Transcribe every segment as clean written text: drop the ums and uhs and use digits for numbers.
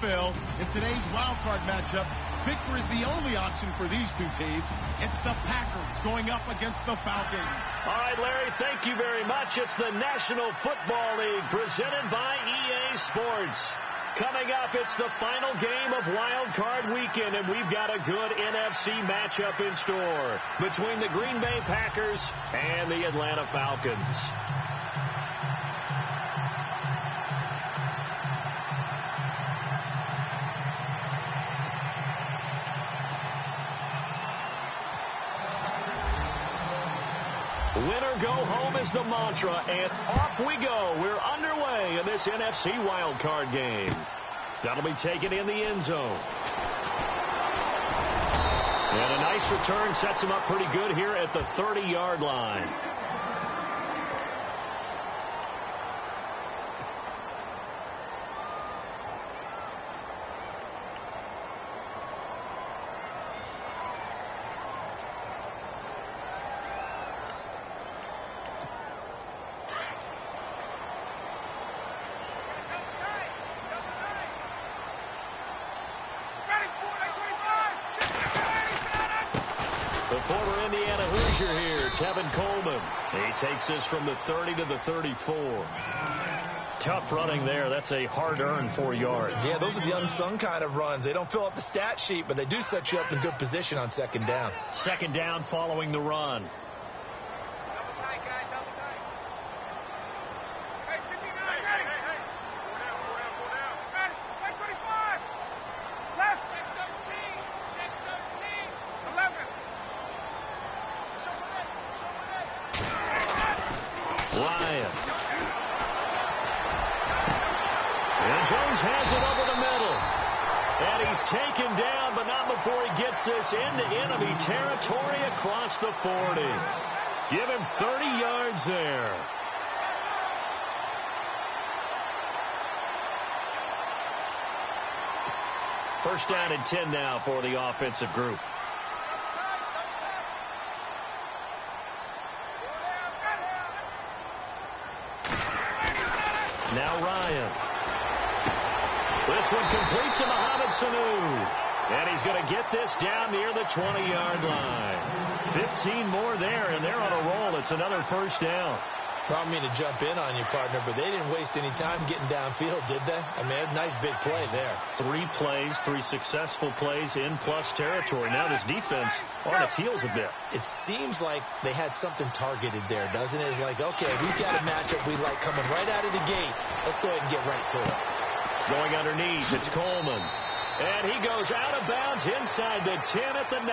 Phil, in today's wild card matchup, victor is the only option for these two teams. It's the Packers going up against the Falcons. All right, Larry, thank you very much. It's the National Football League presented by EA Sports. Coming up, it's the final game of Wild Card Weekend, and we've got a good NFC matchup in store between the Green Bay Packers and the Atlanta Falcons. Winner go home is the mantra, and off we go. We're underway in this NFC wildcard game. That'll be taken in the end zone. And a nice return sets him up pretty good here at the 30-yard line. Former Indiana Hoosier here, Tevin Coleman. He takes this from the 30 to the 34. Tough running there. That's a hard-earned 4 yards. Yeah, those are the unsung kind of runs. They don't fill up the stat sheet, but they do set you up in good position on second down. Second down following the run. Jones has it over the middle. And he's taken down, but not before he gets this into enemy territory across the 40. Give him 30 yards there. First down and 10 now for the offensive group. Now Ryan. This one complete to Mohamed Sanu. And he's going to get this down near the 20-yard line. 15 more there, and they're on a roll. It's another first down. I don't mean to jump in on you, partner, but they didn't waste any time getting downfield, did they? I mean, a nice big play there. 3 plays, 3 successful plays in plus territory. Now this defense on its heels a bit. It seems like they had something targeted there, doesn't it? It's like, okay, we've got a matchup we like coming right out of the gate. Let's go ahead and get right to it. Going underneath, it's Coleman. And he goes out of bounds inside the 10 at the 9.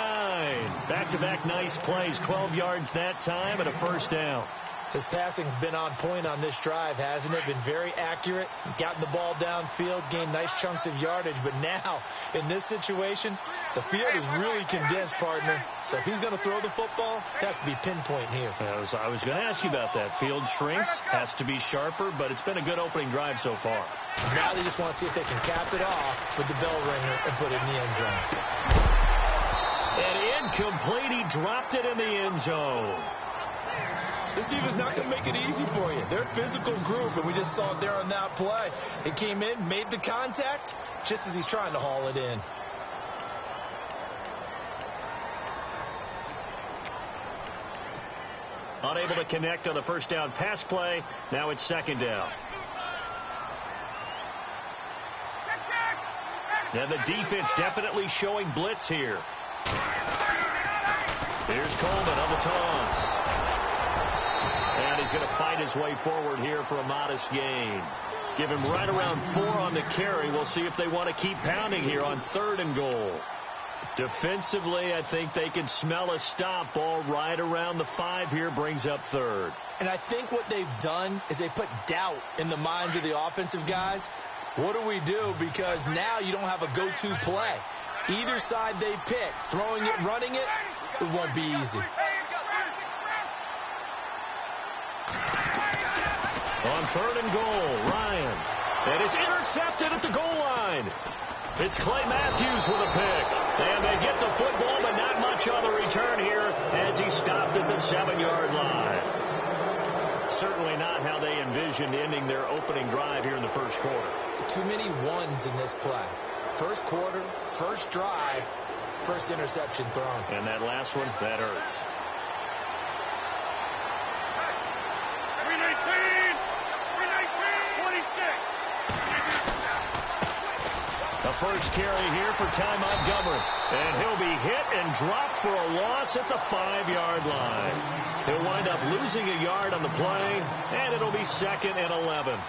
Back-to-back nice plays, 12 yards that time and a first down. His passing's been on point on this drive, hasn't it? Been very accurate, gotten the ball downfield, gained nice chunks of yardage. But now, in this situation, the field is really condensed, partner. So if he's going to throw the football, that could be pinpoint here. I was going to ask you about that. Field shrinks, has to be sharper, but it's been a good opening drive so far. Now they just want to see if they can cap it off with the bell ringer and put it in the end zone. And incomplete, he dropped it in the end zone. This defense is not going to make it easy for you. They're a physical group, and we just saw it there on that play. It came in, made the contact, just as he's trying to haul it in. Unable to connect on the first down pass play. Now it's second down. And the defense definitely showing blitz here. Here's Coleman on the toss. And he's going to fight his way forward here for a modest gain. Give him right around 4 on the carry. We'll see if they want to keep pounding here on 3rd and goal. Defensively, I think they can smell a stop. Ball right around the 5 here, brings up 3rd. And I think what they've done is they put doubt in the minds of the offensive guys. What do we do? Because now you don't have a go-to play. Either side they pick, throwing it, running it, it won't be easy. On 3rd and goal, Ryan. And it's intercepted at the goal line. It's Clay Matthews with a pick. And they get the football, but not much on the return here as he stopped at the 7-yard line. certainly not how they envisioned ending their opening drive here in the first quarter. Too many ones in this play. First quarter, first drive, first interception thrown. And that last one, that hurts. 319, 26. The first carry here for Ty Montgomery. And he'll be hit and dropped for a loss at the 5-yard line. He'll wind up losing a yard on the play, and it'll be 2nd and 11.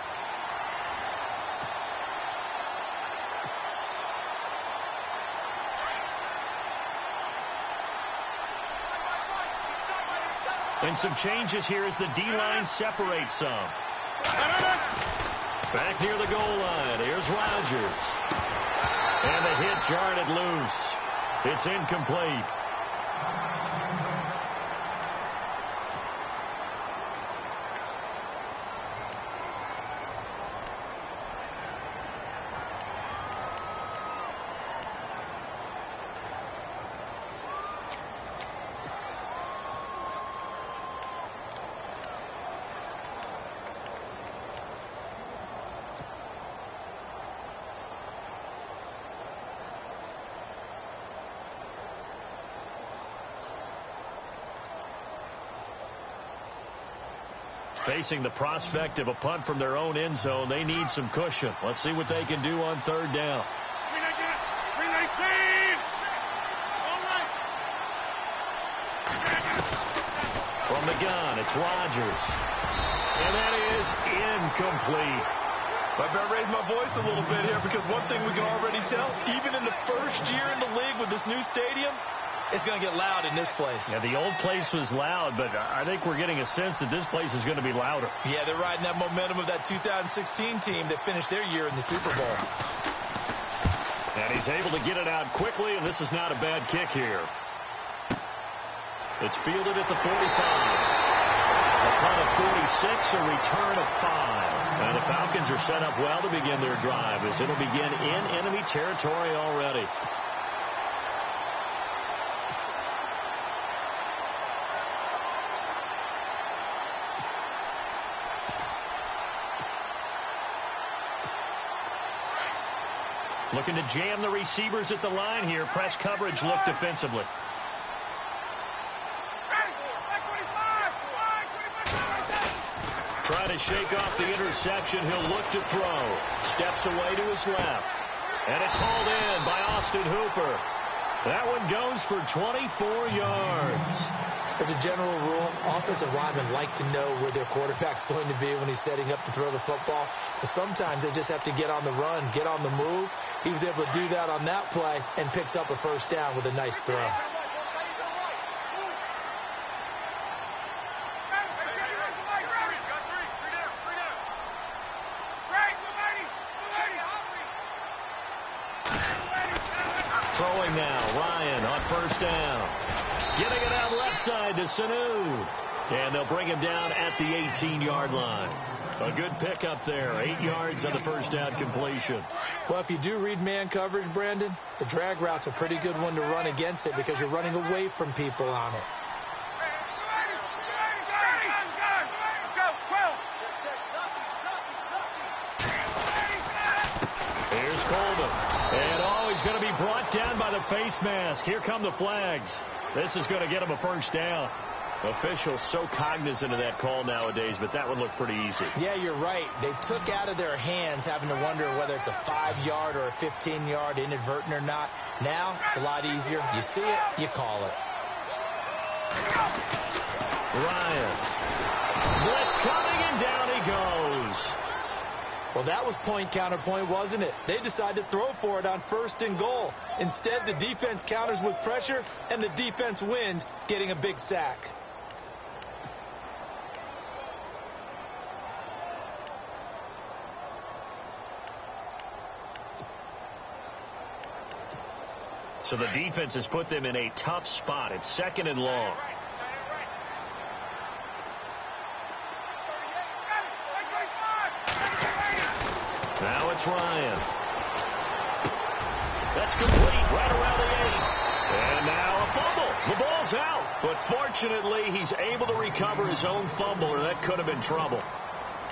And some changes here as the D-line separates some. Back near the goal line. Here's Rodgers. And the hit jarred it loose. It's incomplete. Facing the prospect of a punt from their own end zone, they need some cushion. Let's see what they can do on 3rd down. 319. From the gun, it's Rodgers. And that is incomplete. I better raise my voice a little bit here, because one thing we can already tell, even in the first year in the league with this new stadium, it's going to get loud in this place. Yeah, the old place was loud, but I think we're getting a sense that this place is going to be louder. Yeah, they're riding that momentum of that 2016 team that finished their year in the Super Bowl. And he's able to get it out quickly, and this is not a bad kick here. It's fielded at the 45. A punt of 46, a return of 5. And the Falcons are set up well to begin their drive, as it'll begin in enemy territory already. Looking to jam the receivers at the line here. Press coverage look defensively. Trying to shake off the interception. He'll look to throw. Steps away to his left. And it's hauled in by Austin Hooper. That one goes for 24 yards. As a general rule, offensive linemen like to know where their quarterback's going to be when he's setting up to throw the football. But sometimes they just have to get on the run, get on the move. He was able to do that on that play and picks up a first down with a nice throw. Throwing now, Ryan on first down. Getting it out left side to Sanu. And they'll bring him down at the 18-yard line. A good pickup there. 8 yards on the first down completion. Well, if you do read man coverage, Brandon, the drag route's a pretty good one to run against it because you're running away from people on it. Here's Coleman. And he's going to be brought down by the face mask. Here come the flags. This is going to get him a first down. Officials so cognizant of that call nowadays, but that one looked pretty easy. Yeah, you're right. They took out of their hands having to wonder whether it's a 5-yard or a 15-yard inadvertent or not. Now, it's a lot easier. You see it, you call it. Ryan. Blitz coming, and down he goes. Well, that was point counterpoint, wasn't it? They decided to throw for it on 1st and goal. Instead, the defense counters with pressure, and the defense wins, getting a big sack. So the defense has put them in a tough spot. It's 2nd and long. Now it's Ryan. That's complete right around the 8. And now a fumble. The ball's out. But fortunately, he's able to recover his own fumble, or that could have been trouble.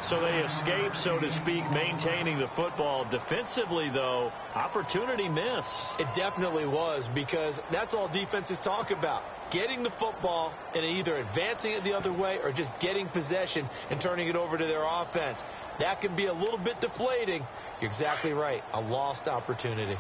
So they escape, so to speak, maintaining the football. Defensively, though, opportunity miss. It definitely was, because that's all defenses talk about. Getting the football and either advancing it the other way or just getting possession and turning it over to their offense. That can be a little bit deflating. You're exactly right. A lost opportunity.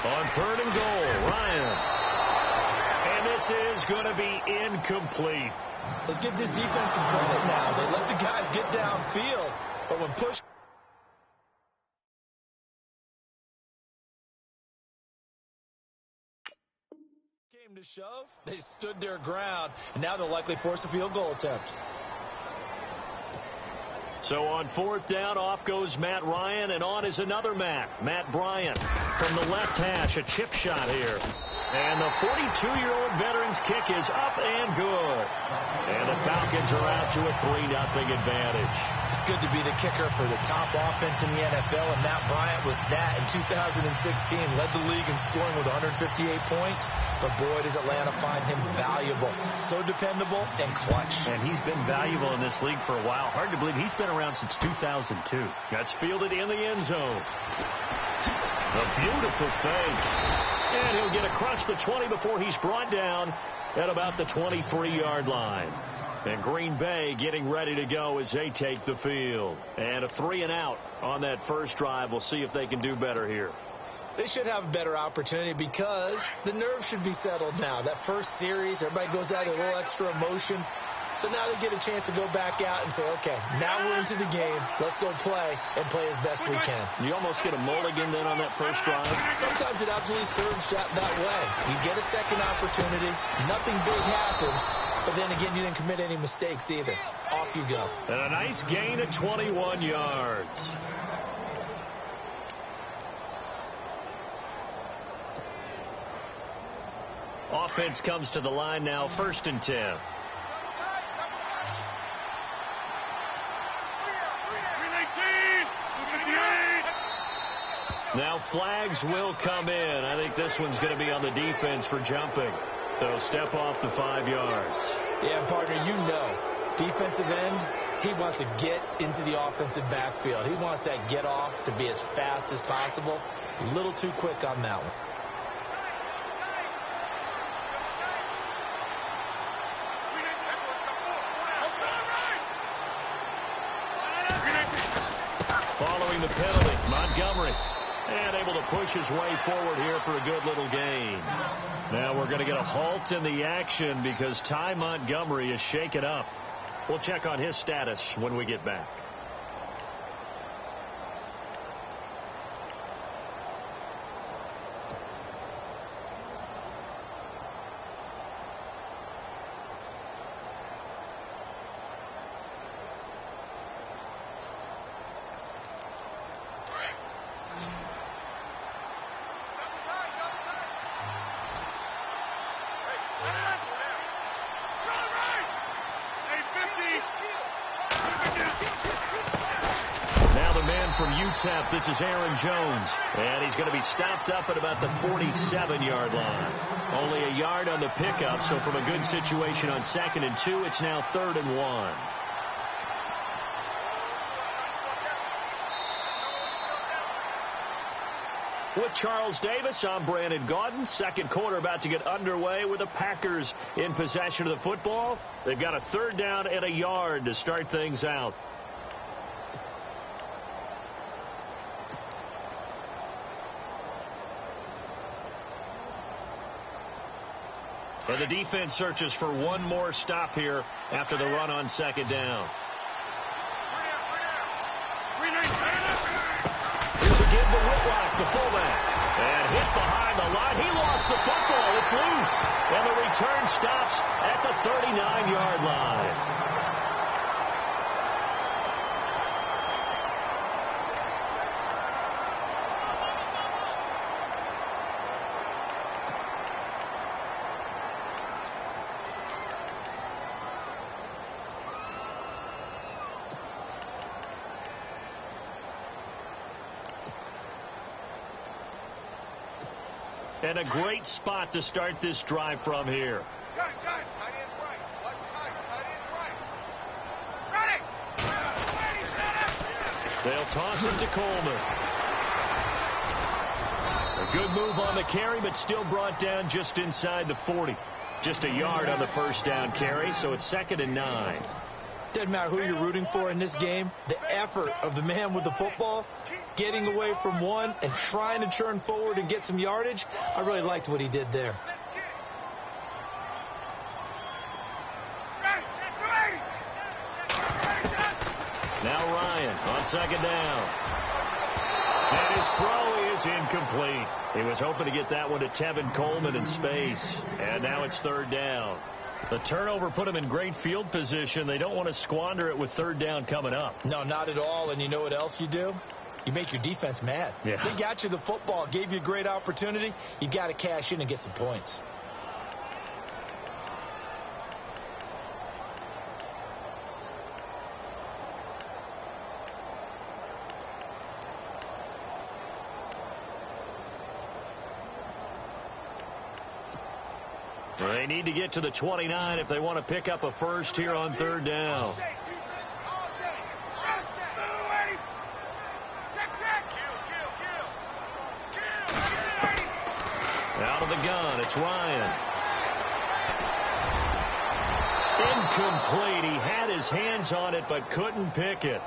On 3rd and goal, Ryan. And this is going to be incomplete. Let's give this defense some credit now. They let the guys get downfield, but when push came to shove, they stood their ground, and now they'll likely force a field goal attempt. So on 4th down, off goes Matt Ryan, and on is another Matt Bryant. From the left hash, a chip shot here. And the 42-year-old veteran's kick is up and good. And the Falcons are out to a 3-0 advantage. It's good to be the kicker for the top offense in the NFL, and Matt Bryant was that in 2016. Led the league in scoring with 158 points. But boy, does Atlanta find him valuable. So dependable and clutch. And he's been valuable in this league for a while. Hard to believe he's been around since 2002. That's fielded in the end zone. A beautiful fake. And he'll get across the 20 before he's brought down at about the 23-yard line. And Green Bay getting ready to go as they take the field. And a 3-and-out on that first drive. We'll see if they can do better here. They should have a better opportunity because the nerves should be settled now. That first series, everybody goes out with a little extra emotion. So now they get a chance to go back out and say, okay, now we're into the game. Let's go play and play as best we can. You almost get a mulligan then on that first drive. Sometimes it absolutely serves that way. You get a second opportunity. Nothing big happened. But then again, you didn't commit any mistakes either. Off you go. And a nice gain of 21 yards. Offense comes to the line now, 1st and 10. Now flags will come in. I think this one's going to be on the defense for jumping. So step off the 5 yards. Yeah, partner, you know, defensive end, he wants to get into the offensive backfield. He wants that get off to be as fast as possible. A little too quick on that one. Following the penalty, Montgomery. And able to push his way forward here for a good little gain. Now we're going to get a halt in the action because Ty Montgomery is shaken up. We'll check on his status when we get back. From UTEP, this is Aaron Jones, and he's going to be stopped up at about the 47-yard line. Only a yard on the pickup, so from a good situation on 2nd and 2, it's now 3rd and 1. With Charles Davis, I'm Brandon Gaudin. Second quarter about to get underway with the Packers in possession of the football. They've got a 3rd down and a yard to start things out. And the defense searches for one more stop here after the run on 2nd down. Here's a give to Whitlock, the fullback. And hit behind the line. He lost the football. It's loose. And the return stops at the 39-yard line. And a great spot to start this drive from here. Tight end right. Watch tight end right. Ready. They'll toss it to Coleman. A good move on the carry, but still brought down just inside the 40. Just a yard on the first down carry, so it's 2nd and 9. Doesn't matter who you're rooting for in this game. The effort of the man with the football, getting away from one and trying to turn forward and get some yardage, I really liked what he did there. Now Ryan on 2nd down. And his throw is incomplete. He was hoping to get that one to Tevin Coleman in space. And now it's 3rd down. The turnover put him in great field position. They don't want to squander it with 3rd down coming up. No, not at all. And you know what else you do? You make your defense mad. Yeah. They got you the football, gave you a great opportunity. You got to cash in and get some points. They need to get to the 29 if they want to pick up a first here on 3rd down. Out of the gun, it's Ryan. Incomplete. He had his hands on it but couldn't pick it.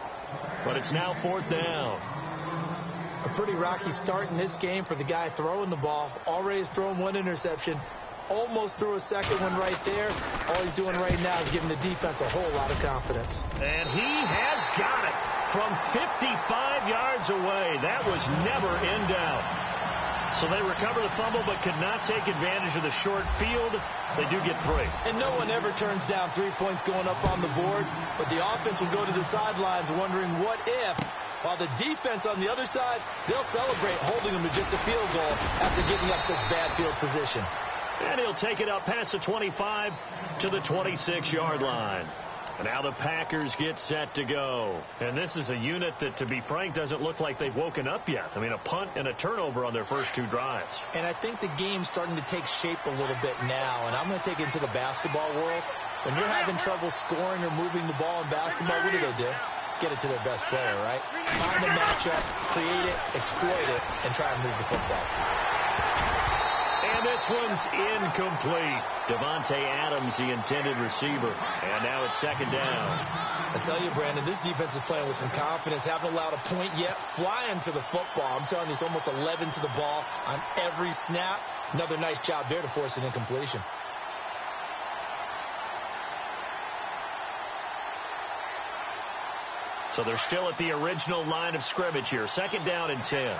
But it's now 4th down. A pretty rocky start in this game for the guy throwing the ball. Already has thrown one interception. Almost threw a second one right there. All he's doing right now is giving the defense a whole lot of confidence. And he has got it from 55 yards away. That was never in doubt. So they recover the fumble but could not take advantage of the short field. They do get 3. And no one ever turns down 3 points going up on the board. But the offense will go to the sidelines wondering what if. While the defense on the other side, they'll celebrate holding them to just a field goal after giving up such bad field position. And he'll take it up past the 25 to the 26-yard line. And now the Packers get set to go. And this is a unit that, to be frank, doesn't look like they've woken up yet. I mean, a punt and a turnover on their first 2 drives. And I think the game's starting to take shape a little bit now. And I'm going to take it into the basketball world. When you're having trouble scoring or moving the ball in basketball, what do? Get it to their best player, right? Find the matchup, create it, exploit it, and try and move the football. And this one's incomplete. Devontae Adams, the intended receiver. And now it's 2nd down. I tell you, Brandon, this defense is playing with some confidence. Haven't allowed a point yet. Flying to the football. I'm telling you, it's almost 11 to the ball on every snap. Another nice job there to force an incompletion. So they're still at the original line of scrimmage here. 2nd down and 10.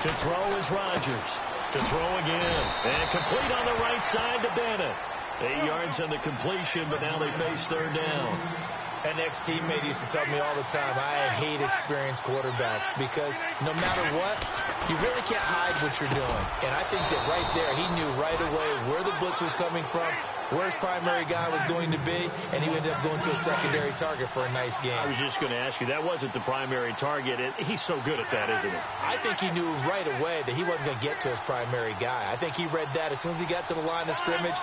To throw is Rodgers. To throw again. And complete on the right side to Bennett. 8 yards on the completion, but now they face 3rd down. An ex-teammate used to tell me all the time, I hate experienced quarterbacks because no matter what, you really can't hide what you're doing. And I think that right there, he knew right away where the blitz was coming from, where his primary guy was going to be, and he ended up going to a secondary target for a nice game. I was just going to ask you, that wasn't the primary target. He's so good at that, isn't he? I think he knew right away that he wasn't going to get to his primary guy. I think he read that as soon as he got to the line of scrimmage,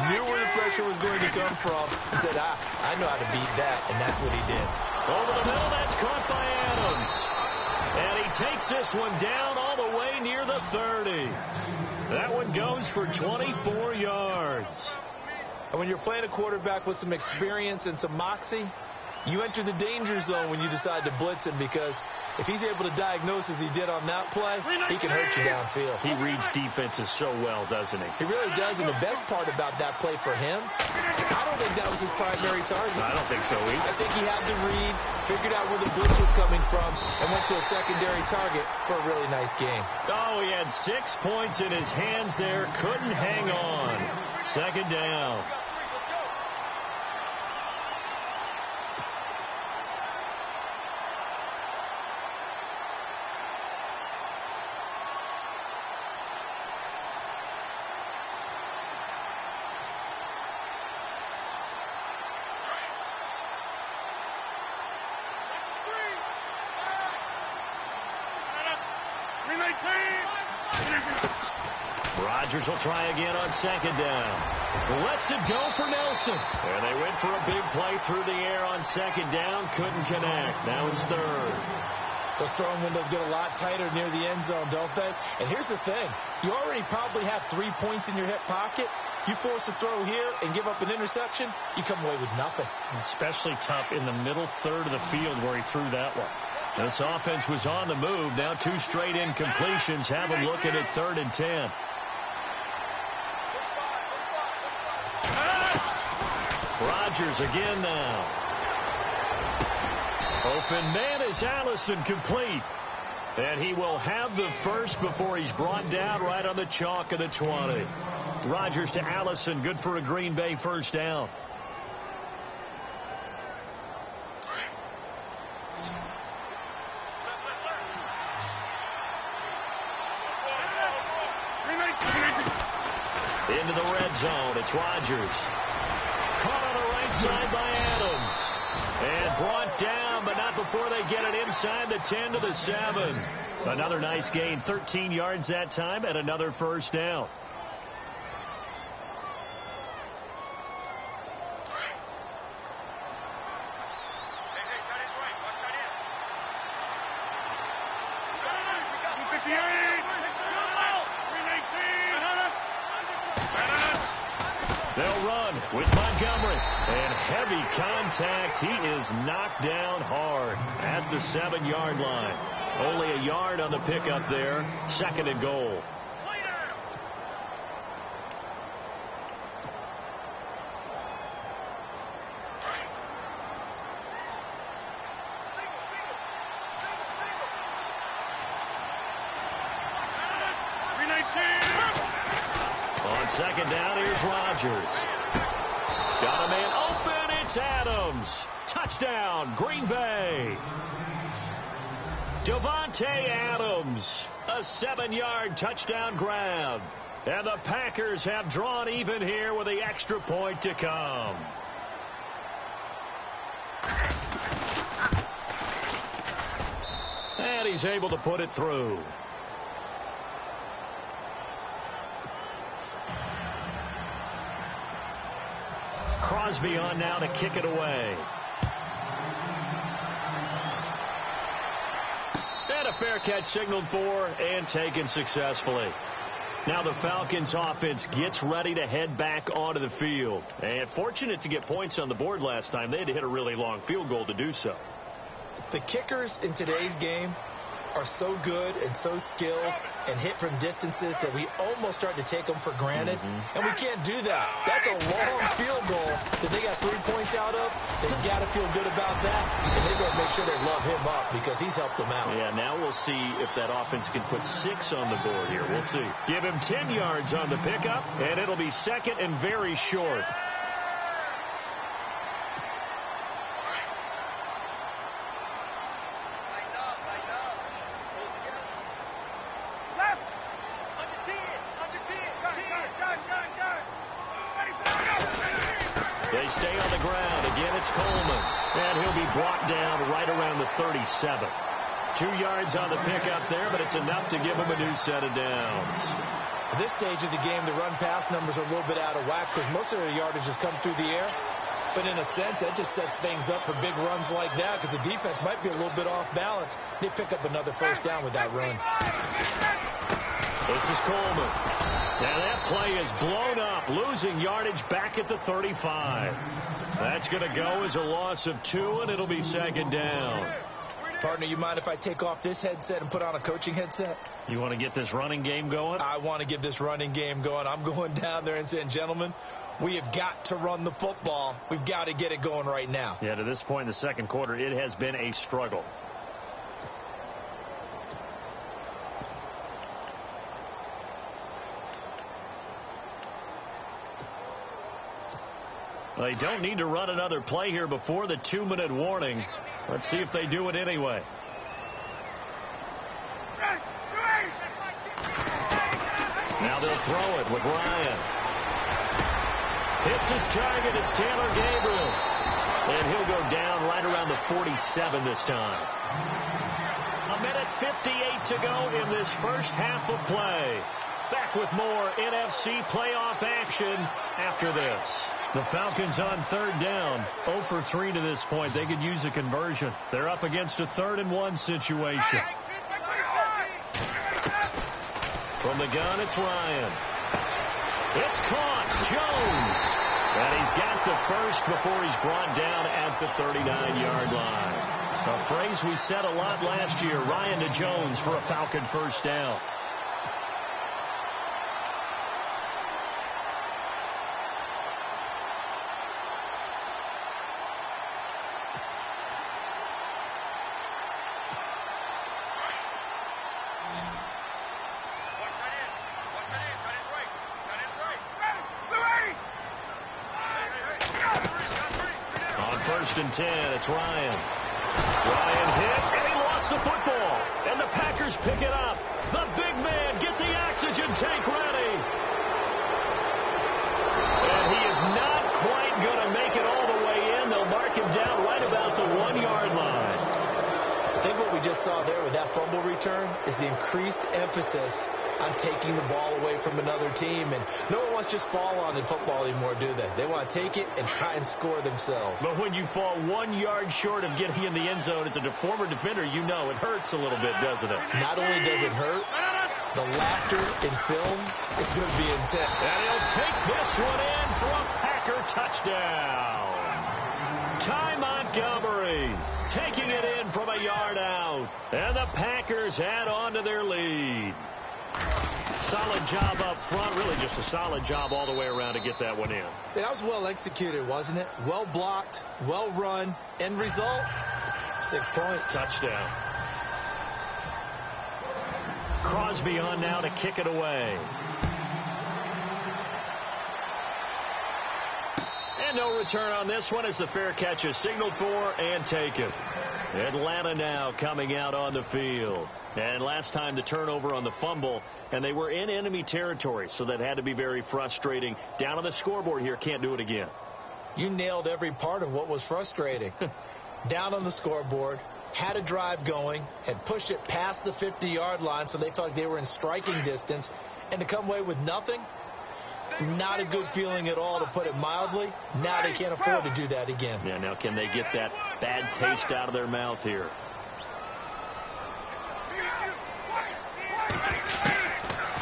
knew where the pressure was going to come from, and said, I know how to beat that, and that's what he did. Over the middle, that's caught by Adams. And he takes this one down all the way near the 30. That one goes for 24 yards. And when you're playing a quarterback with some experience and some moxie, you enter the danger zone when you decide to blitz him, because if he's able to diagnose as he did on that play, he can hurt you downfield. He reads defenses so well, doesn't he? He really does, and the best part about that play for him, I don't think that was his primary target. I don't think so either. I think he had to read, figured out where the blitz was coming from, and went to a secondary target for a really nice game. Oh, he had 6 points in his hands there, couldn't hang on. 2nd down. Rodgers will try again on second down. Lets it go for Nelson. And they went for a big play through the air on second down. Couldn't connect. Now it's third. Those throwing windows get a lot tighter near the end zone, don't they? And here's the thing. You already probably have 3 points in your hip pocket. You force a throw here and give up an interception, you come away with nothing. Especially tough in the middle third of the field where he threw that one. This offense was on the move. Now 2 straight incompletions have them looking at 3rd and 10. Rodgers again now. Open man is Allison, complete. And he will have the first before he's brought down right on the chalk of the 20. Rodgers to Allison, good for a Green Bay first down. Into the red zone, it's Rodgers. Caught on the right side by Adams. And brought down, but not before they get it inside the 10 to the 7. Another nice gain, 13 yards that time, and another first down. They'll run with Montgomery. And heavy contact. He is knocked down hard at the 7-yard line. Only a yard on the pickup there. 2nd and goal. On second down, here's Rodgers. Got a man open. It's Adams. Touchdown, Green Bay. Davante Adams. A 7-yard touchdown grab. And the Packers have drawn even here with the extra point to come. And he's able to put it through. Crosby on now to kick it away. And a fair catch signaled for and taken successfully. Now the Falcons offense gets ready to head back onto the field. And fortunate to get points on the board last time. They had to hit a really long field goal to do so. The kickers in today's game are so good and so skilled and hit from distances that we almost start to take them for granted. And we can't do that. That's a long field goal that they got 3 points out of. They've got to feel good about that. And they've got to make sure they love him up because he's helped them out. Yeah, now we'll see if that offense can put 6 on the board here. We'll see. Give him 10 yards on the pickup, and it'll be 2nd and very short. They stay on the ground. Again, it's Coleman. And he'll be brought down right around the 37. 2 yards on the pickup there, but it's enough to give him a new set of downs. At this stage of the game, the run-pass numbers are a little bit out of whack because most of their yardage has come through the air. But in a sense, that just sets things up for big runs like that because the defense might be a little bit off balance. They pick up another first down with that run. This is Coleman. And that play is blown up, losing yardage back at the 35. That's going to go as a loss of 2, and it'll be 2nd down. Partner, you mind if I take off this headset and put on a coaching headset? You want to get this running game going? I want to get this running game going. I'm going down there and saying, gentlemen, we have got to run the football. We've got to get it going right now. Yeah, to this point in the second quarter, it has been a struggle. They don't need to run another play here before the 2-minute warning. Let's see if they do it anyway. Now they'll throw it with Ryan. Hits his target. It's Taylor Gabriel. And he'll go down right around the 47 this time. 1:58 to go in this first half of play. Back with more NFC playoff action after this. The Falcons on third down. 0 for 3 to this point. They could use a conversion. They're up against a 3rd-and-1 situation. From the gun, it's Ryan. It's caught. Jones. And he's got the first before he's brought down at the 39-yard line. A phrase we said a lot last year. Ryan to Jones for a Falcon first down. And 10, it's Ryan. Ryan hit, and he lost the football. And the Packers pick it up. The big man, get the oxygen tank ready. And he is not quite going to make it all the way in. They'll mark him down right about the 1-yard line. I think what we just saw there with that fumble return is the increased emphasis on taking the ball away from another team. And no one wants to just fall on in football anymore, do they? They want to take it and try and score themselves. But when you fall 1 yard short of getting in the end zone as a former defender, you know it hurts a little bit, doesn't it? Not only does it hurt, the laughter in film is going to be intense. And he'll take this one in for a Packer touchdown. Ty Montgomery taking it in from a yard out. And the Packers add on to their lead. Solid job up front. Really just a solid job all the way around to get that one in. That was well executed, wasn't it? Well blocked, well run. End result, 6 points. Touchdown. Crosby on now to kick it away. And no return on this one as the fair catch is signaled for and taken. Atlanta now coming out on the field. And last time the turnover on the fumble, and they were in enemy territory, so that had to be very frustrating. Down on the scoreboard here, can't do it again. You nailed every part of what was frustrating. Down on the scoreboard, had a drive going, had pushed it past the 50-yard line, so they felt like they were in striking distance, and to come away with nothing, not a good feeling at all, to put it mildly. Now they can't afford to do that again. Yeah, now can they get that bad taste out of their mouth here?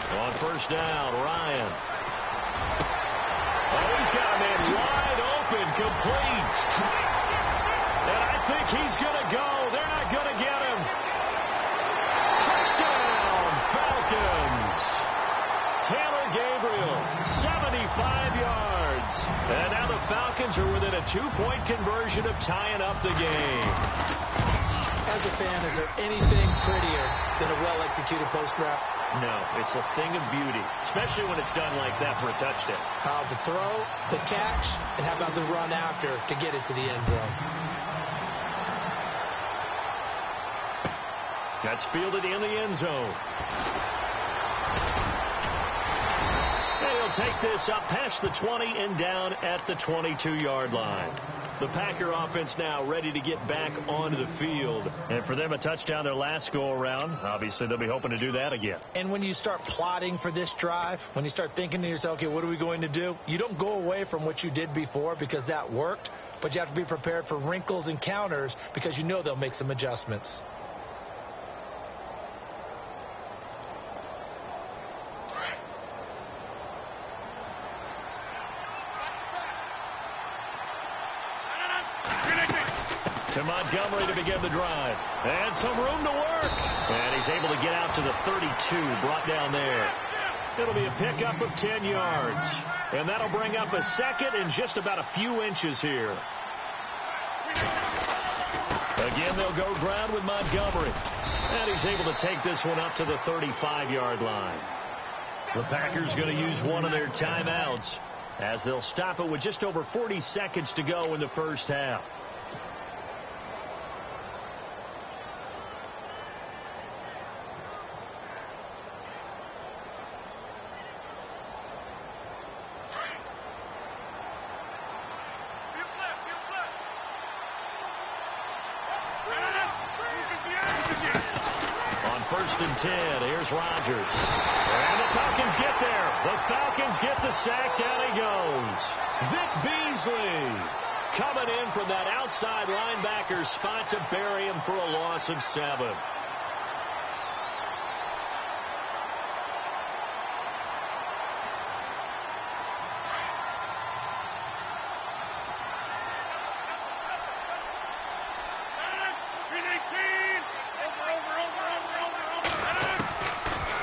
On first down, Ryan. Oh, he's got a man wide open, complete. And I think he's going to go. They're not going to get him. Touchdown, Falcons. Taylor Gabriel, 75 yards. And now the Falcons are within a 2-point conversion of tying up the game. As a fan, is there anything prettier than a well-executed post route? No, it's a thing of beauty, especially when it's done like that for a touchdown. How the throw, the catch, and how about the run after to get it to the end zone? That's fielded in the end zone. And he'll take this up past the 20 and down at the 22-yard line. The Packer offense now ready to get back onto the field. And for them, a touchdown their last go-around. Obviously, they'll be hoping to do that again. And when you start plotting for this drive, when you start thinking to yourself, okay, what are we going to do? You don't go away from what you did before because that worked, but you have to be prepared for wrinkles and counters because you know they'll make some adjustments. To Montgomery to begin the drive. And some room to work. And he's able to get out to the 32, brought down there. It'll be a pickup of 10 yards. And that'll bring up a second and just about a few inches here. Again, they'll go ground with Montgomery. And he's able to take this one up to the 35-yard line. The Packers going to use one of their timeouts as they'll stop it with just over 40 seconds to go in the first half. first and 10. Here's Rodgers. And the Falcons get there. The Falcons get the sack. Down he goes. Vic Beasley coming in from that outside linebacker spot to bury him for a loss of 7.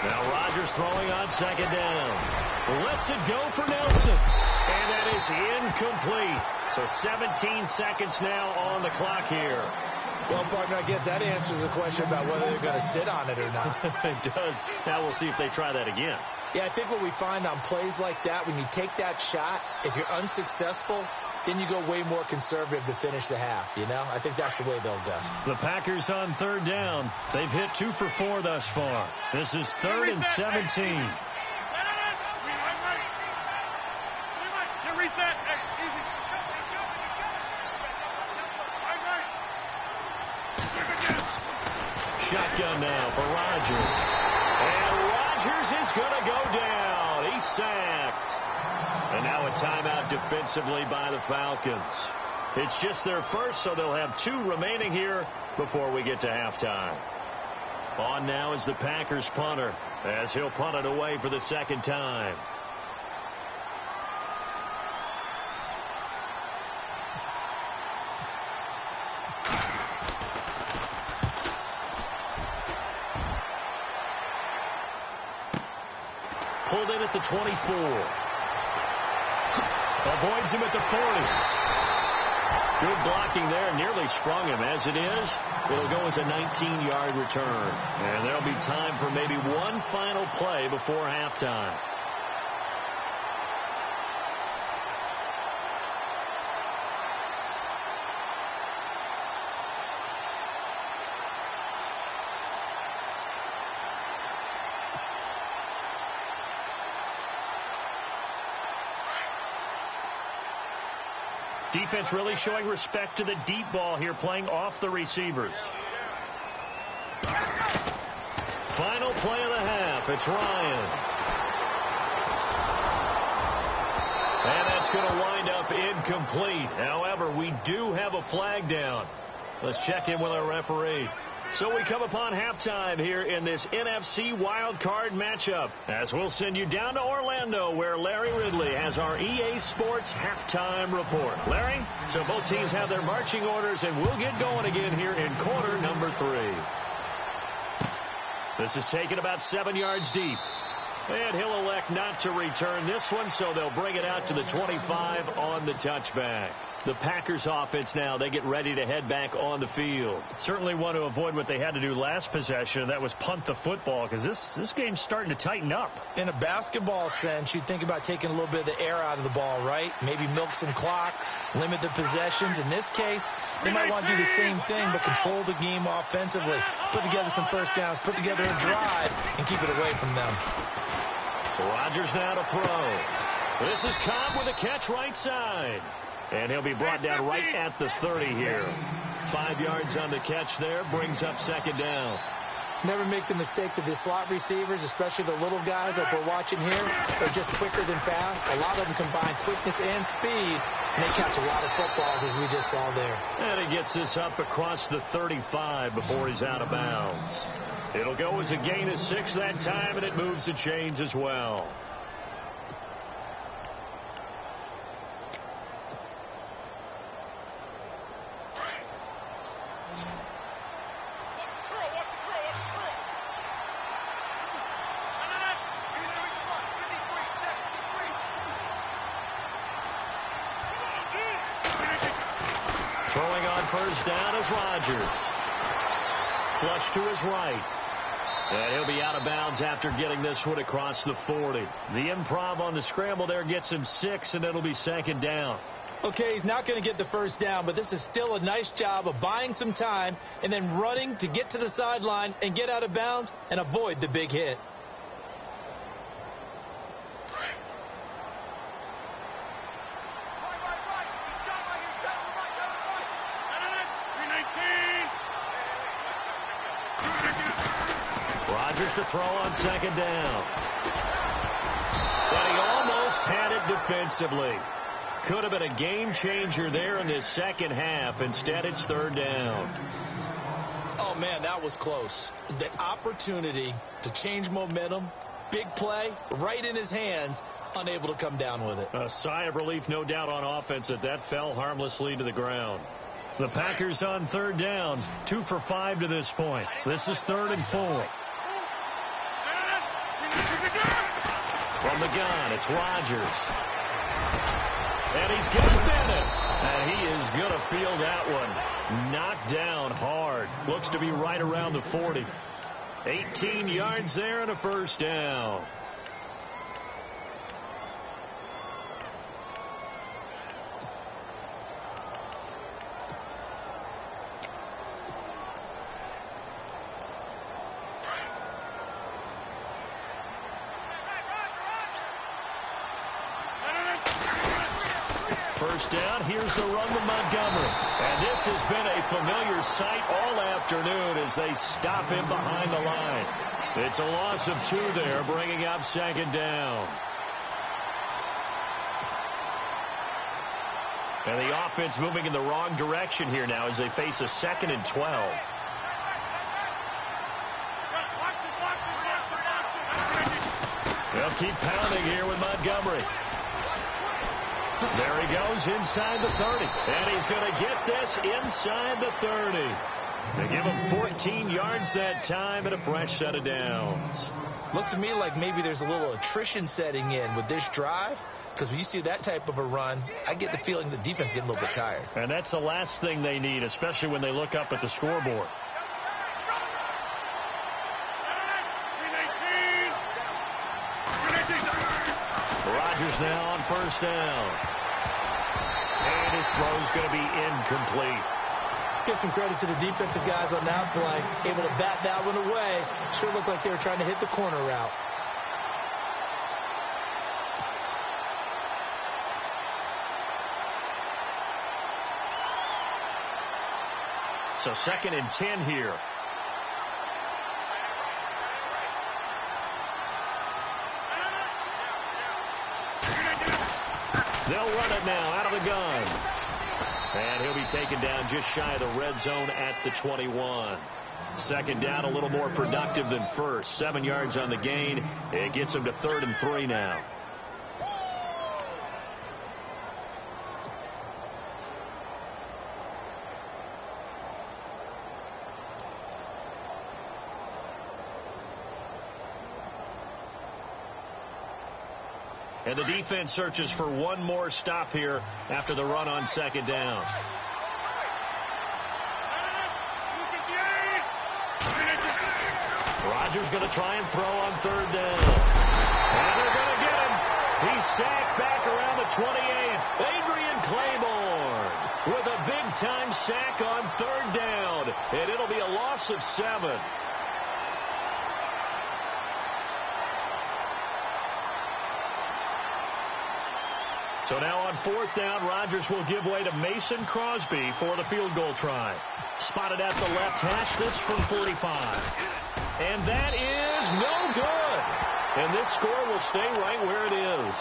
Now Rodgers throwing on second down. Lets it go for Nelson. And that is incomplete. So 17 seconds now on the clock here. Well, partner, I guess that answers the question about whether they're going to sit on it or not. It does. Now we'll see if they try that again. Yeah, I think what we find on plays like that, when you take that shot, if you're unsuccessful, then you go way more conservative to finish the half, you know? I think that's the way they'll go. The Packers on third down. They've hit 2 for 4 thus far. This is 3rd and 17. Shotgun now for Rodgers. And Rodgers is going to go down. He's sacked. And now a timeout defensively by the Falcons. It's just their first, so they'll have 2 remaining here before we get to halftime. On now is the Packers punter as he'll punt it away for the second time. Pulled in at the 24. Avoids him at the 40. Good blocking there. Nearly sprung him. As it is, it'll go as a 19-yard return. And there'll be time for maybe one final play before halftime. Defense really showing respect to the deep ball here, playing off the receivers. Final play of the half. It's Ryan. And that's going to wind up incomplete. However, we do have a flag down. Let's check in with our referee. So we come upon halftime here in this NFC Wildcard matchup, as we'll send you down to Orlando, where Larry Ridley has our EA Sports halftime report. Larry, so both teams have their marching orders, and we'll get going again here in quarter number 3. This is taken about 7 yards deep. And he'll elect not to return this one, so they'll bring it out to the 25 on the touchback. The Packers offense now, they get ready to head back on the field. Certainly want to avoid what they had to do last possession. That was punt the football, because this game's starting to tighten up. In a basketball sense, you think about taking a little bit of the air out of the ball, right? Maybe milk some clock, limit the possessions. In this case, they might want to do the same thing, but control the game offensively. Put together some first downs, put together a drive, and keep it away from them. Rodgers now to throw. This is Cobb with a catch right side. And he'll be brought down right at the 30 here. 5 yards on the catch there, brings up second down. Never make the mistake that the slot receivers, especially the little guys like we're watching here, are just quicker than fast. A lot of them combine quickness and speed, and they catch a lot of footballs, as we just saw there. And he gets this up across the 35 before he's out of bounds. It'll go as a gain of 6 that time, and it moves the chains as well. First down is Rodgers. Flush to his right. And he'll be out of bounds after getting this one across the 40. The improv on the scramble there gets him 6, and it'll be second down. Okay, he's not going to get the first down, but this is still a nice job of buying some time and then running to get to the sideline and get out of bounds and avoid the big hit. Rodgers to throw on second down. But he almost had it defensively. Could have been a game changer there in this second half. Instead, it's third down. Oh, man, that was close. The opportunity to change momentum, big play, right in his hands, unable to come down with it. A sigh of relief, no doubt, on offense that fell harmlessly to the ground. The Packers on third down, 2 for 5 to this point. This is 3rd and 4. From the gun, it's Rodgers. And he's going to get it. And he is going to feel that one. Knocked down hard. Looks to be right around the 40. 18 yards there and a first down. First down, here's the run with Montgomery. And this has been a familiar sight all afternoon as they stop him behind the line. It's a loss of 2 there, bringing up second down. And the offense moving in the wrong direction here now as they face a 2nd and 12. They'll keep pounding here with Montgomery. There he goes inside the 30. And he's going to get this inside the 30. They give him 14 yards that time and a fresh set of downs. Looks to me like maybe there's a little attrition setting in with this drive. Because when you see that type of a run, I get the feeling the defense getting a little bit tired. And that's the last thing they need, especially when they look up at the scoreboard. Rodgers now on first down. And his throw's going to be incomplete. Let's give some credit to the defensive guys on that play. Able to bat that one away. Sure looked like they were trying to hit the corner route. So 2nd and 10 here. They'll run it now out of the gun. And he'll be taken down just shy of the red zone at the 21. Second down, a little more productive than first. 7 yards on the gain. It gets him to 3rd and 3 now. And the defense searches for one more stop here after the run on second down. Rodgers going to try and throw on third down. And they're going to get him. He's sacked back around the 28. Adrian Claiborne with a big-time sack on third down. And it'll be a loss of 7. So now on fourth down, Rodgers will give way to Mason Crosby for the field goal try. Spotted at the left hash, this from 45. And that is no good. And this score will stay right where it is.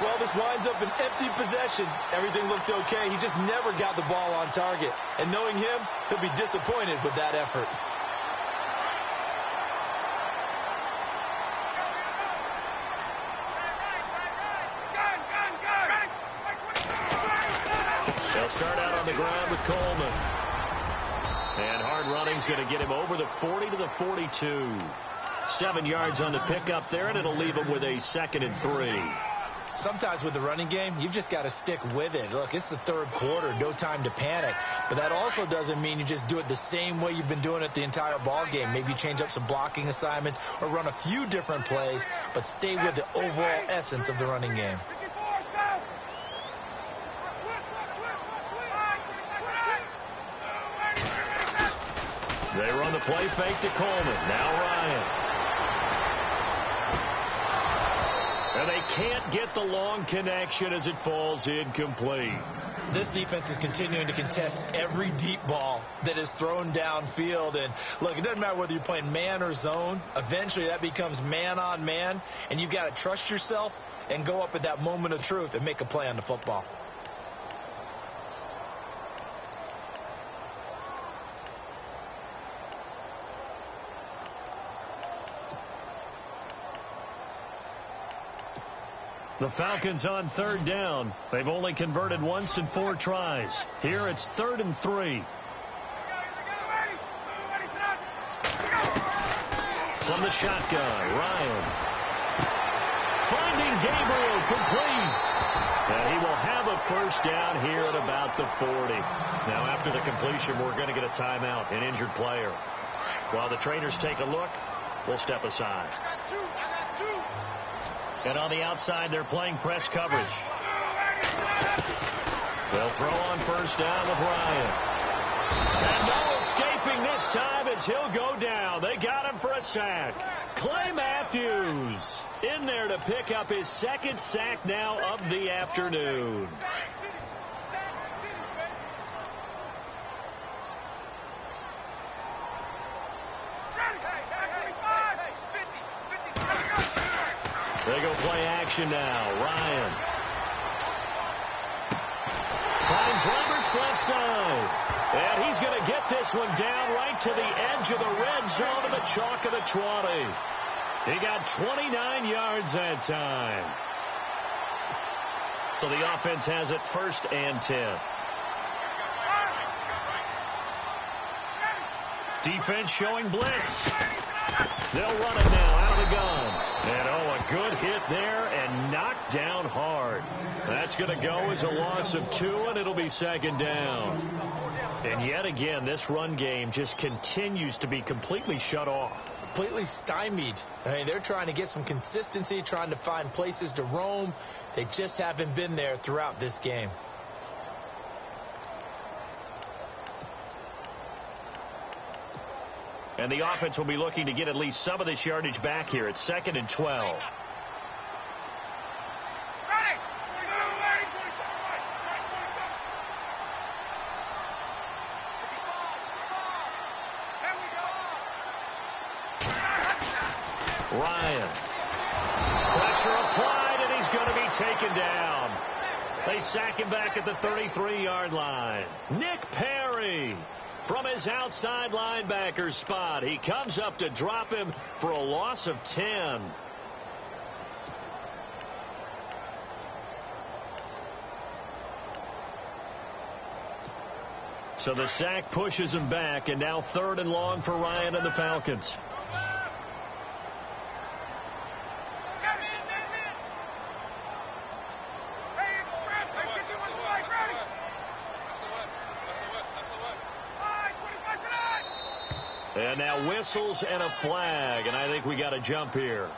Well, this winds up an empty possession. Everything looked okay. He just never got the ball on target. And knowing him, he'll be disappointed with that effort. Start out on the ground with Coleman. And hard running's going to get him over the 40 to the 42. 7 yards on the pickup there, and it'll leave him with a 2nd and 3. Sometimes with the running game, you've just got to stick with it. Look, it's the third quarter, no time to panic. But that also doesn't mean you just do it the same way you've been doing it the entire ball game. Maybe change up some blocking assignments or run a few different plays, but stay with the overall essence of the running game. They run the play fake to Coleman. Now Ryan. And they can't get the long connection as it falls incomplete. This defense is continuing to contest every deep ball that is thrown downfield. And look, it doesn't matter whether you're playing man or zone. Eventually that becomes man on man, and you've got to trust yourself and go up at that moment of truth and make a play on the football. The Falcons on third down. They've only converted once in 4 tries. Here it's 3rd and 3. From the shotgun, Ryan. Finding Gabriel, complete. And he will have a first down here at about the 40. Now after the completion, we're going to get a timeout, an injured player. While the trainers take a look, we'll step aside. I got two. And on the outside, they're playing press coverage. They'll throw on first down with Ryan. And no escaping this time as he'll go down. They got him for a sack. Clay Matthews in there to pick up his 2nd sack now of the afternoon. They go play action now. Ryan finds Roberts left side. And he's going to get this one down right to the edge of the red zone of the chalk of the 20. He got 29 yards that time. So the offense has it 1st and 10. Defense showing blitz. They'll run it now out of the gun. And, a good hit there and knocked down hard. That's going to go as a loss of 2, and it'll be 2nd down. And yet again, this run game just continues to be completely shut off. Completely stymied. I mean, they're trying to get some consistency, trying to find places to roam. They just haven't been there throughout this game. And the offense will be looking to get at least some of this yardage back here. It's 2nd and 12. Ryan. Pressure applied, and he's going to be taken down. They sack him back at the 33-yard line. Nick Perry from his outside linebacker spot. He comes up to drop him for a loss of 10. So the sack pushes him back, and now 3rd and long for Ryan and the Falcons. And now whistles and a flag, and I think we got a jump here.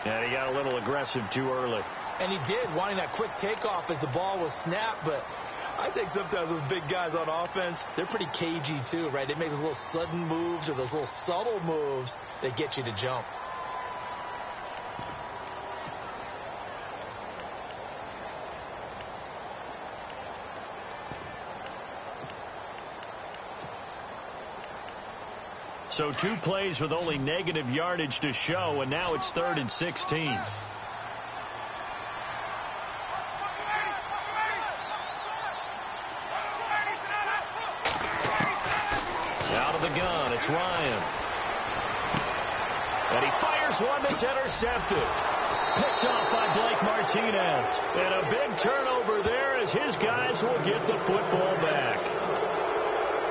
And he got a little aggressive too early. And he did, wanting that quick takeoff as the ball was snapped, but I think sometimes those big guys on offense, they're pretty cagey too, right? They make those little sudden moves or those little subtle moves that get you to jump. So 2 plays with only negative yardage to show, and now it's 3rd and 16. Out of the gun, it's Ryan. And he fires one that's intercepted. Picked off by Blake Martinez. And a big turnover there as his guys will get the football back.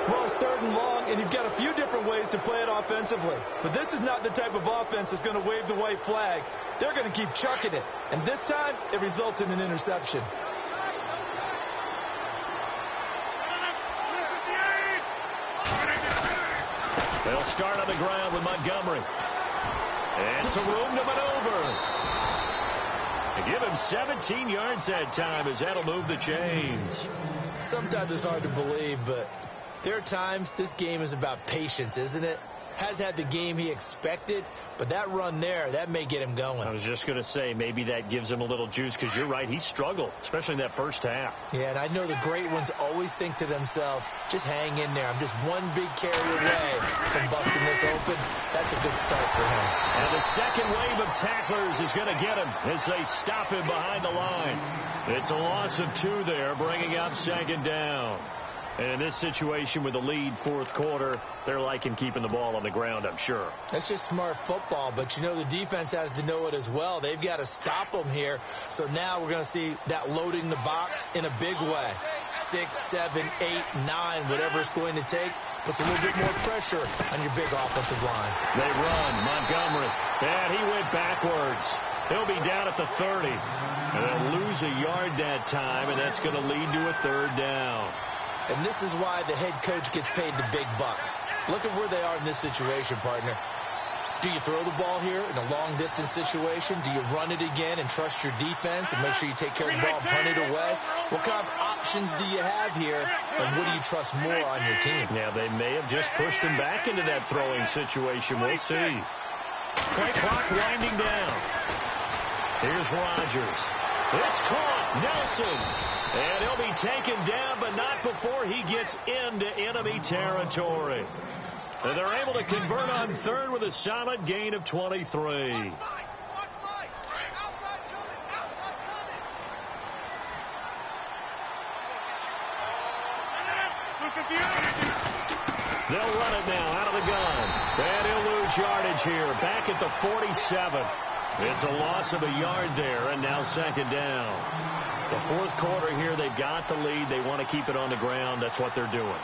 Well, it's 3rd and long, and you've got a few different ways to play it offensively. But this is not the type of offense that's going to wave the white flag. They're going to keep chucking it. And this time, it results in an interception. They'll start on the ground with Montgomery. And some room to maneuver. And give him 17 yards that time as that'll move the chains. Sometimes it's hard to believe, but there are times this game is about patience, isn't it? has had the game he expected, but that run there, that may get him going. I was just going to say, maybe that gives him a little juice, because you're right, he struggled, especially in that first half. Yeah, and I know the great ones always think to themselves, just hang in there. I'm just one big carry away from busting this open. That's a good start for him. And the second wave of tacklers is going to get him as they stop him behind the line. It's a loss of 2 there, bringing up second down. And in this situation with the lead fourth quarter, they're liking keeping the ball on the ground, I'm sure. That's just smart football, but you know the defense has to know it as well. They've got to stop them here. So now we're going to see that loading the box in a big way. 6, 7, 8, 9, whatever it's going to take, puts a little bit more pressure on your big offensive line. They run. Montgomery. And he went backwards. He'll be down at the 30. And they'll lose a yard that time, and that's going to lead to a third down. And this is why the head coach gets paid the big bucks. Look at where they are in this situation, partner. Do you throw the ball here in a long-distance situation? Do you run it again and trust your defense and make sure you take care of the ball and punt it away? What kind of options do you have here, and what do you trust more on your team? Yeah, they may have just pushed him back into that throwing situation. We'll see. Play clock winding down. Here's Rodgers. It's caught. Nelson. And he'll be taken down, but not before he gets into enemy territory. And they're able to convert on third with a solid gain of 23. They'll run it now out of the gun. And he'll lose yardage here. Back at the 47. It's a loss of a yard there, and now second down. The fourth quarter here, they've got the lead. They want to keep it on the ground. That's what they're doing.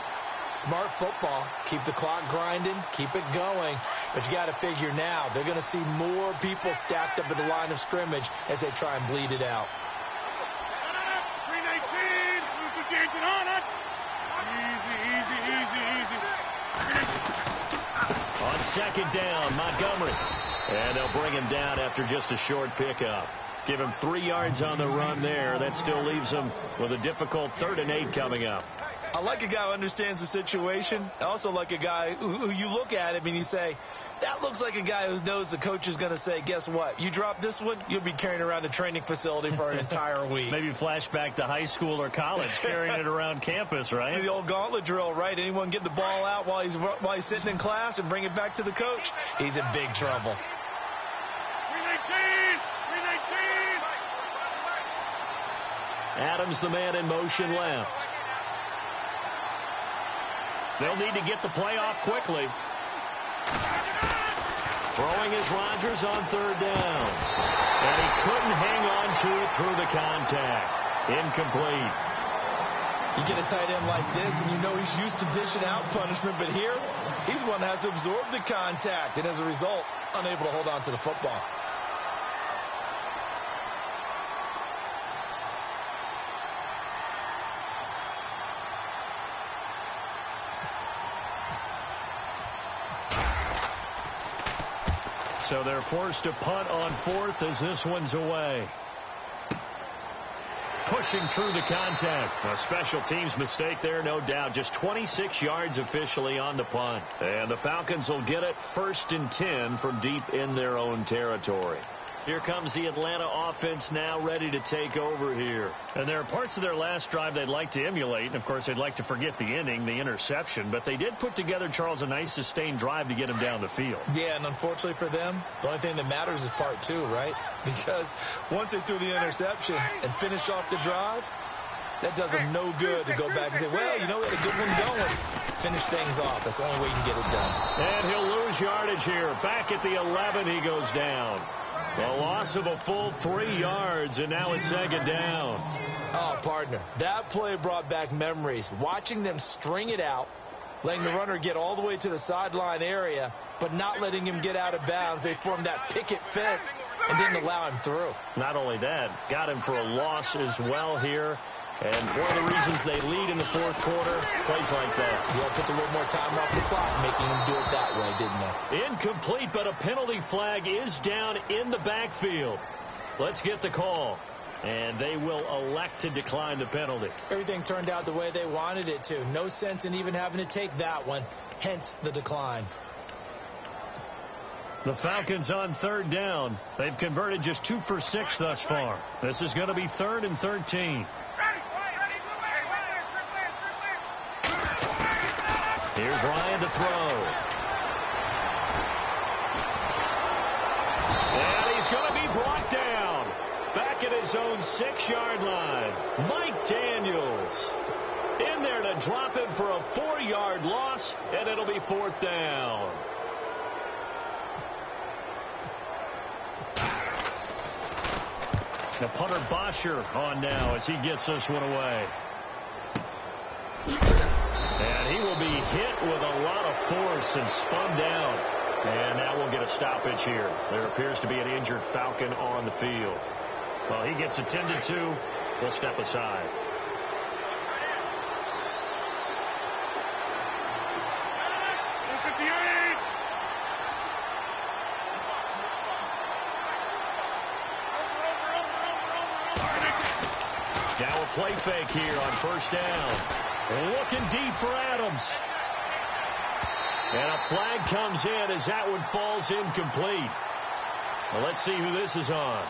Smart football. Keep the clock grinding. Keep it going. But you got to figure now, they're going to see more people stacked up at the line of scrimmage as they try and bleed it out. 319. Easy. On second down, Montgomery. And they'll bring him down after just a short pickup. Give him 3 yards on the run there. That still leaves him with a difficult 3rd and 8 coming up. I like a guy who understands the situation. I also like a guy who you look at him and you say, that looks like a guy who knows the coach is going to say, guess what? You drop this one, you'll be carrying around the training facility for an entire week. Maybe flashback to high school or college, carrying it around campus, right? The old gauntlet drill, right? Anyone get the ball out while he's sitting in class and bring it back to the coach? He's in big trouble. 319. Adams, the man in motion left. They'll need to get the play off quickly. Throwing is Rodgers on third down. And he couldn't hang on to it through the contact. Incomplete. You get a tight end like this, and you know he's used to dishing out punishment, but here, he's one that has to absorb the contact, and as a result, unable to hold on to the football. So they're forced to punt on fourth as this one's away. Pushing through the contact. A special teams mistake there, no doubt. Just 26 yards officially on the punt. And the Falcons will get it 1st and 10 from deep in their own territory. Here comes the Atlanta offense now ready to take over here. And there are parts of their last drive they'd like to emulate. And, of course, they'd like to forget the inning, the interception. But they did put together, Charles, a nice sustained drive to get him down the field. Yeah, and unfortunately for them, the only thing that matters is part 2, right? Because once they threw the interception and finished off the drive, that does them no good to go back and say, well, you know, we had a good one going. Finish things off. That's the only way you can get it done. And he'll lose yardage here. Back at the 11, he goes down. A loss of a full 3 yards, and now it's second down. Oh, partner, that play brought back memories. Watching them string it out, letting the runner get all the way to the sideline area, but not letting him get out of bounds. They formed that picket fence and didn't allow him through. Not only that, got him for a loss as well here. And one of the reasons they lead in the fourth quarter, plays like that. Yeah, it took a little more time off the clock, making them do it that way, didn't they? Incomplete, but a penalty flag is down in the backfield. Let's get the call. And they will elect to decline the penalty. Everything turned out the way they wanted it to. No sense in even having to take that one, hence the decline. The Falcons on third down. They've converted just 2 for 6 thus far. This is going to be 3rd and 13. Here's Ryan to throw. And he's going to be brought down. Back at his own 6-yard line. Mike Daniels in there to drop him for a 4-yard loss, and it'll be 4th down. The punter Bosher on now as he gets this one away. And he will be hit with a lot of force and spun down. And now we'll get a stoppage here. There appears to be an injured Falcon on the field. Well, he gets attended to. We'll step aside. Now a play fake here on 1st down. Looking deep for Adams. And a flag comes in as that one falls incomplete. Well, let's see who this is on.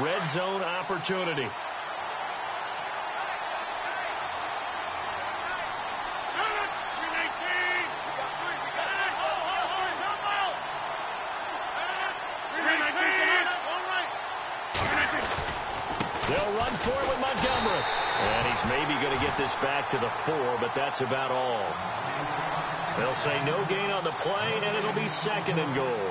Red zone opportunity. They'll run for it with Montgomery. And he's maybe going to get this back to the 4, but that's about all. They'll say no gain on the play, and it'll be 2nd and goal.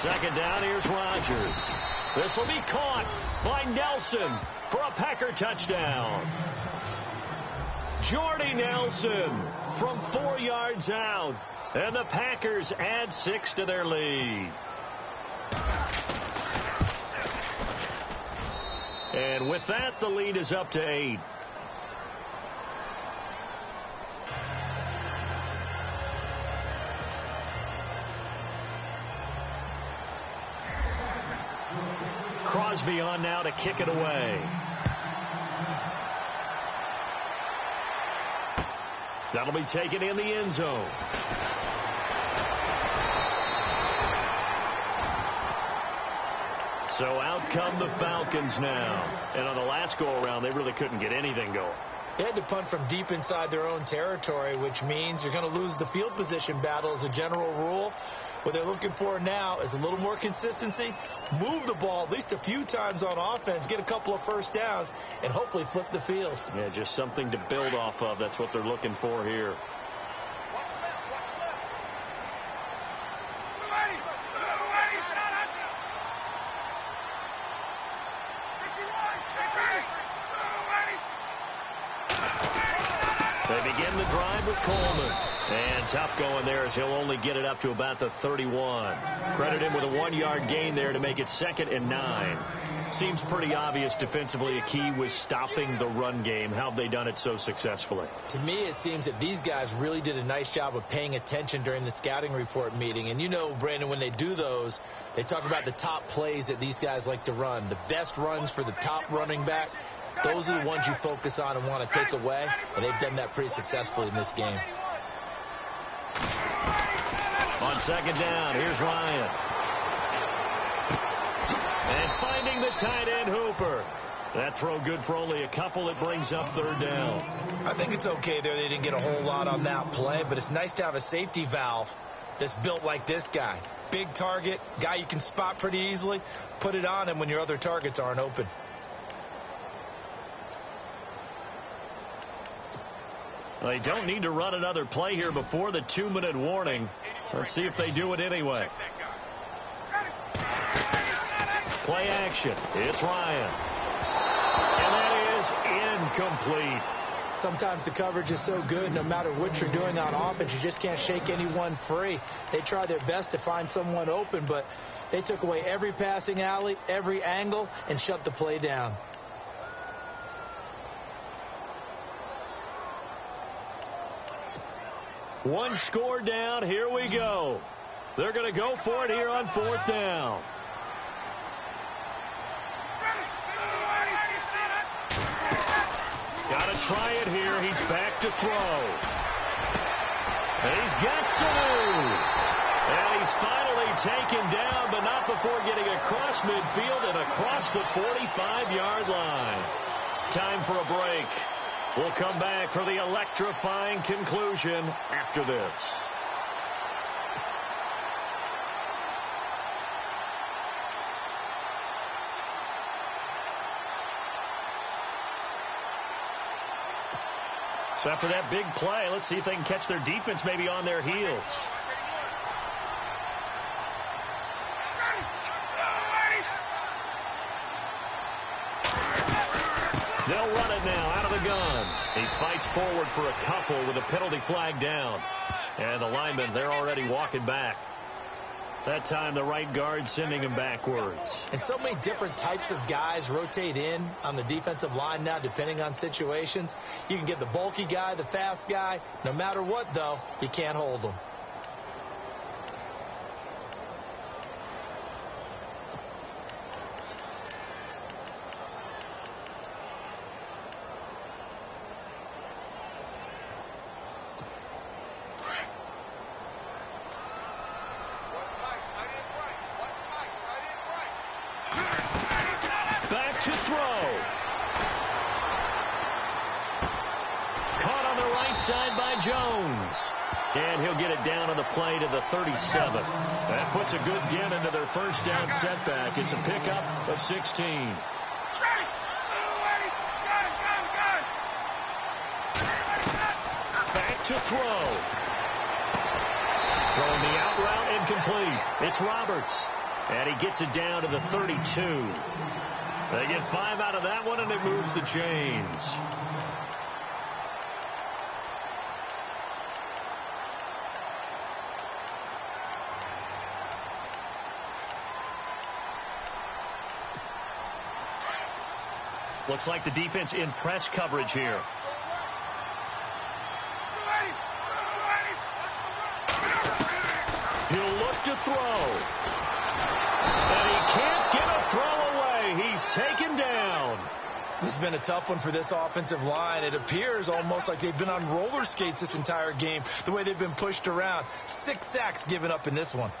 Second down, here's Rodgers. This will be caught by Nelson for a Packer touchdown. Jordy Nelson from 4 yards out. And the Packers add 6 to their lead. And with that, the lead is up to 8. Crosby on now to kick it away. That'll be taken in the end zone. So out come the Falcons now. And on the last go-around, they really couldn't get anything going. They had to punt from deep inside their own territory, which means you're going to lose the field position battle as a general rule. What they're looking for now is a little more consistency, move the ball at least a few times on offense, get a couple of first downs, and hopefully flip the field. Yeah, just something to build off of. That's what they're looking for here. They begin the drive with Coleman. And tough going there as he'll only get it up to about the 31. Credit him with a 1-yard gain there to make it 2nd and 9. Seems pretty obvious defensively a key was stopping the run game. How have they done it so successfully? To me, it seems that these guys really did a nice job of paying attention during the scouting report meeting. And you know, Brandon, when they do those, they talk about the top plays that these guys like to run. The best runs for the top running back. Those are the ones you focus on and want to take away. And they've done that pretty successfully in this game. On 2nd down, here's Ryan. And finding the tight end, Hooper. That throw good for only a couple. It brings up 3rd down. I think it's okay there. They didn't get a whole lot on that play, but it's nice to have a safety valve that's built like this guy. Big target, guy you can spot pretty easily. Put it on him when your other targets aren't open. They don't need to run another play here before the 2-minute warning. Let's see if they do it anyway. Play action. It's Ryan. And that is incomplete. Sometimes the coverage is so good, no matter what you're doing on offense, you just can't shake anyone free. They try their best to find someone open, but they took away every passing alley, every angle, and shut the play down. One score down. Here we go. They're going to go for it here on 4th down. Got to try it here. He's back to throw. And he's got some. And he's finally taken down, but not before getting across midfield and across the 45-yard line. Time for a break. We'll come back for the electrifying conclusion after this. So after that big play, let's see if they can catch their defense maybe on their heels. They'll run it now out of the gun. He fights forward for a couple with a penalty flag down. And the linemen, they're already walking back. That time the right guard sending him backwards. And so many different types of guys rotate in on the defensive line now depending on situations. You can get the bulky guy, the fast guy. No matter what, though, you can't hold them. And he'll get it down on the play to the 37. That puts a good dent into their first down setback. It's a pickup of 16. Back to throw. Throwing the out route incomplete. It's Roberts. And he gets it down to the 32. They get 5 out of that one, and it moves the chains. Looks like the defense in press coverage here. He'll look to throw. And he can't get a throw away. He's taken down. This has been a tough one for this offensive line. It appears almost like they've been on roller skates this entire game, the way they've been pushed around. 6 sacks given up in this one.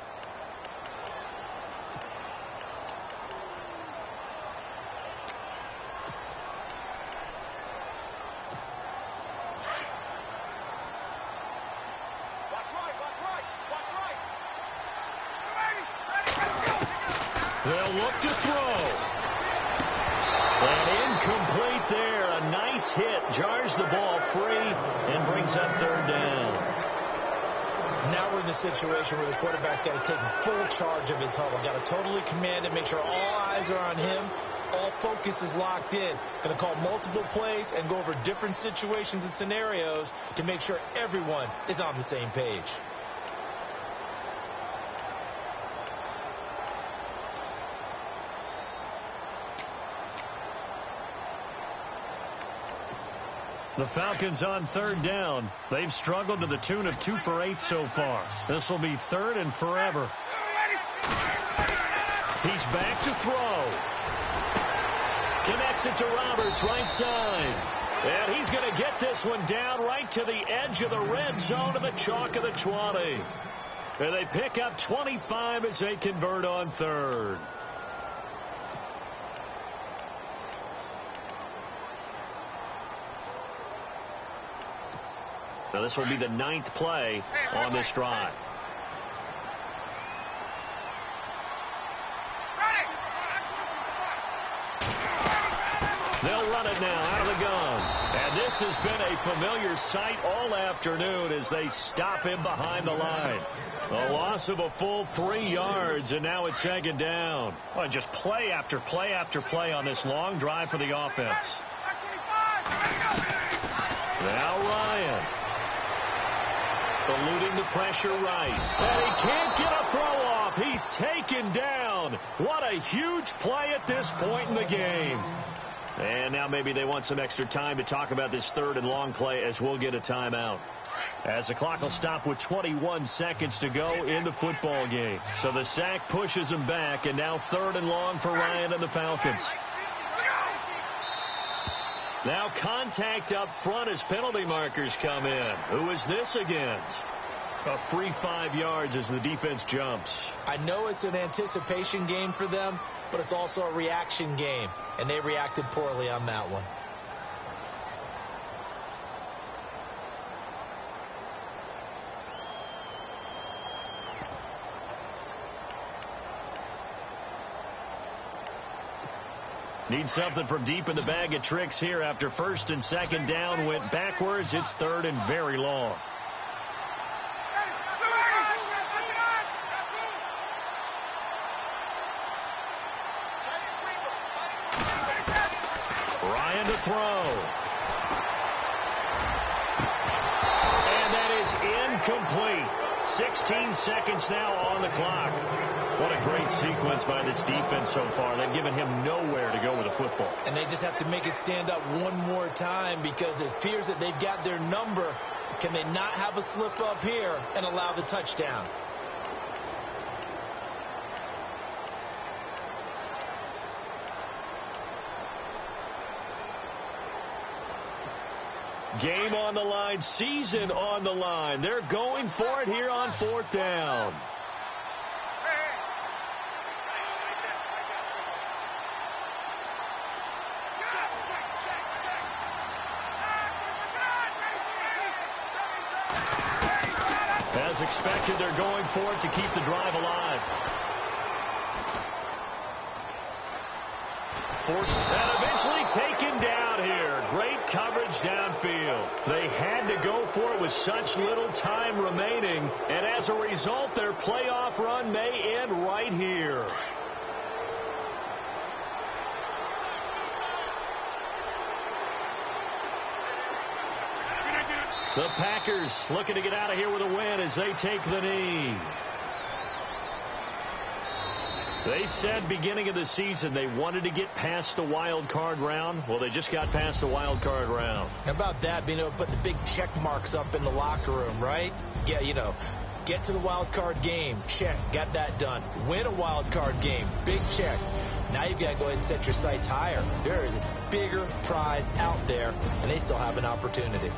They'll look to throw. And incomplete there. A nice hit. Jars the ball free and brings up 3rd down. Now we're in the situation where the quarterback's got to take full charge of his huddle. Got to totally command it, make sure all eyes are on him. All focus is locked in. Going to call multiple plays and go over different situations and scenarios to make sure everyone is on the same page. The Falcons on 3rd down. They've struggled to the tune of 2 for 8 so far. This will be 3rd and forever. He's back to throw. Connects it to Roberts, right side. And he's going to get this one down right to the edge of the red zone of the chalk of the 20. And they pick up 25 as they convert on 3rd. Now this will be the 9th play on this drive. They'll run it now out of the gun. And this has been a familiar sight all afternoon as they stop him behind the line. A loss of a full 3 yards, and now it's second down. Well, just play after play after play on this long drive for the offense. Now Ryan. Eluding the pressure right. And he can't get a throw off. He's taken down. What a huge play at this point in the game. And now maybe they want some extra time to talk about this 3rd and long play as we'll get a timeout. As the clock will stop with 21 seconds to go in the football game. So the sack pushes him back, and now 3rd and long for Ryan and the Falcons. Now contact up front as penalty markers come in. Who is this against? A free 5 yards as the defense jumps. I know it's an anticipation game for them, but it's also a reaction game, and they reacted poorly on that one. Need something from deep in the bag of tricks here after 1st and 2nd down went backwards. It's 3rd and very long. Ryan to throw. And that is incomplete. 16 seconds now on the clock. What a great sequence by this defense so far. They've given him nowhere to go with the football. And they just have to make it stand up one more time because it appears that they've got their number. Can they not have a slip up here and allow the touchdown? Game on the line, season on the line. They're going for it here on 4th down. As expected, they're going for it to keep the drive alive. Forced and eventually taken down here. Great coverage downfield. They had to go for it with such little time remaining, and as a result, their playoff run may end right here. The Packers looking to get out of here with a win as they take the knee. They said beginning of the season they wanted to get past the wild card round. Well, they just got past the wild card round. How about that, being able to put the big check marks up in the locker room, right? Yeah, you know, get to the wild card game, check, got that done. Win a wild card game, big check. Now you've got to go ahead and set your sights higher. There is a bigger prize out there, and they still have an opportunity.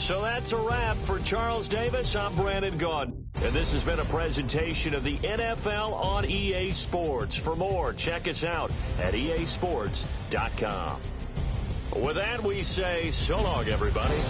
So that's a wrap for Charles Davis. I'm Brandon Gaudin. And this has been a presentation of the NFL on EA Sports. For more, check us out at easports.com. With that, we say so long, everybody.